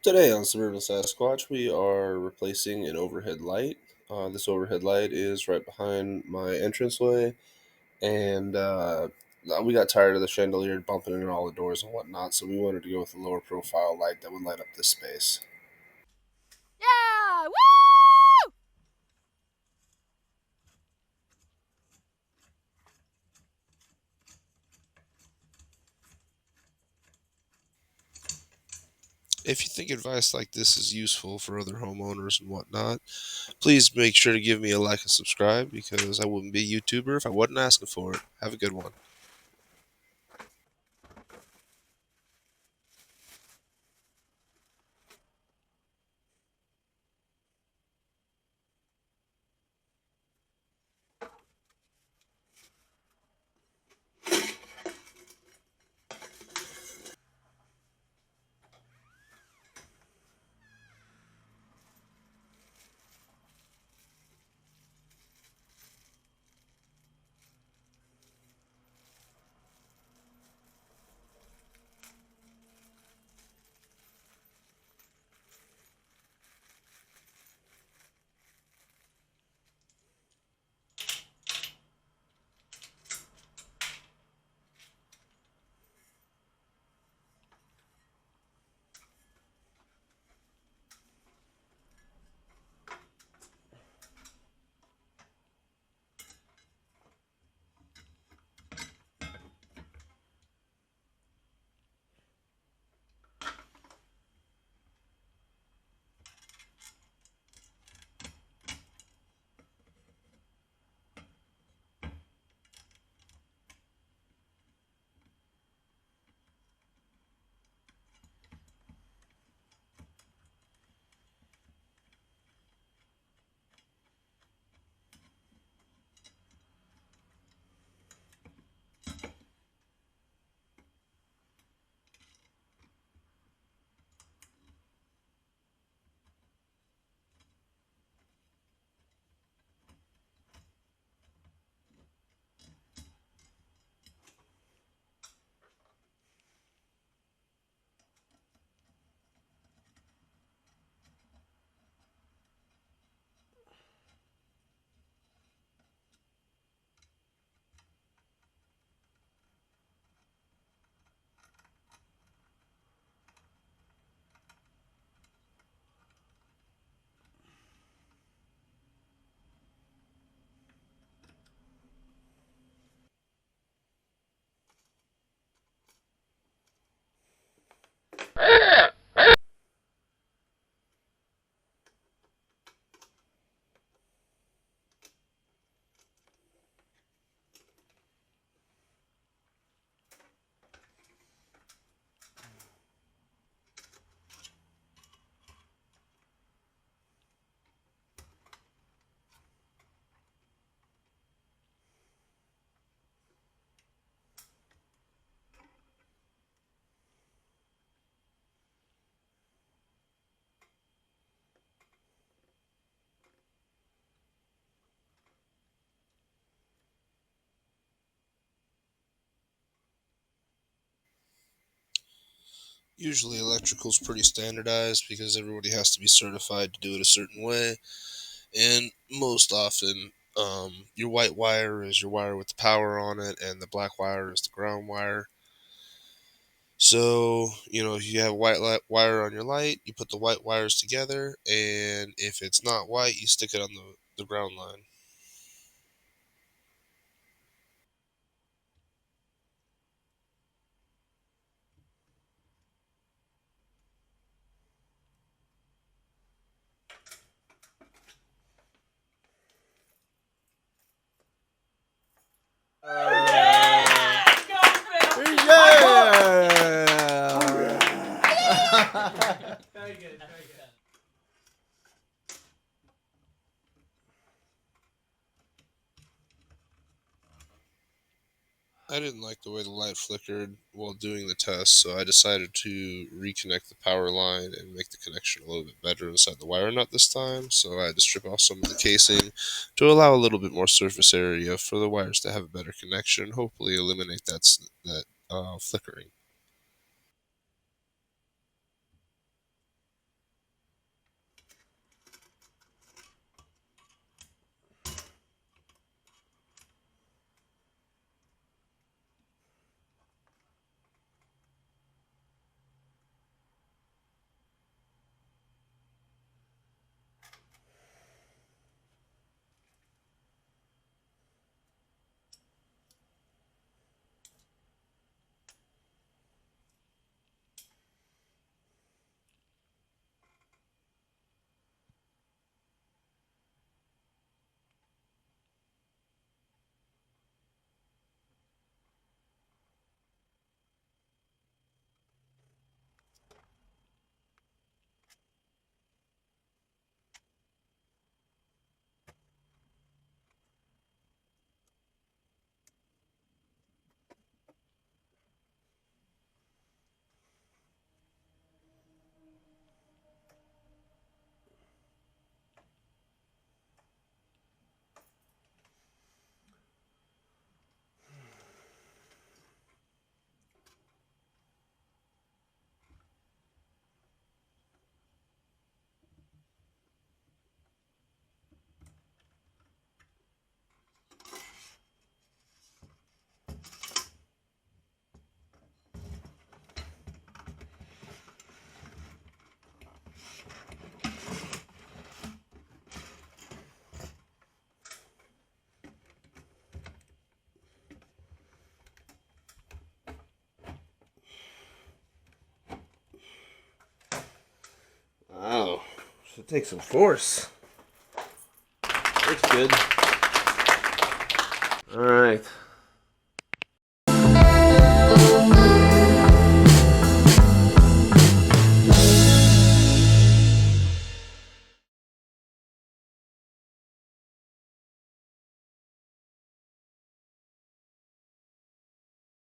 Today on Suburban Sasquatch, we are replacing an overhead light. This overhead light is right behind my entranceway, and we got tired of the chandelier bumping in all the doors and whatnot, so we wanted to go with a lower profile light that would light up this space. Yeah! Woo! If you think advice like this is useful for other homeowners and whatnot, please make sure to give me a like and subscribe because I wouldn't be a YouTuber if I wasn't asking for it. Have a good one. Usually, electrical's pretty standardized because everybody has to be certified to do it a certain way. And most often, your white wire is your wire with the power on it, and the black wire is the ground wire. So, if you have white wire on your light, you put the white wires together, and if it's not white, you stick it on the ground line. I didn't like the way the light flickered while doing the test, so I decided to reconnect the power line and make the connection a little bit better inside the wire nut this time. So I had to strip off some of the casing to allow a little bit more surface area for the wires to have a better connection, hopefully eliminate that flickering. Should take some force. Looks good. Alright.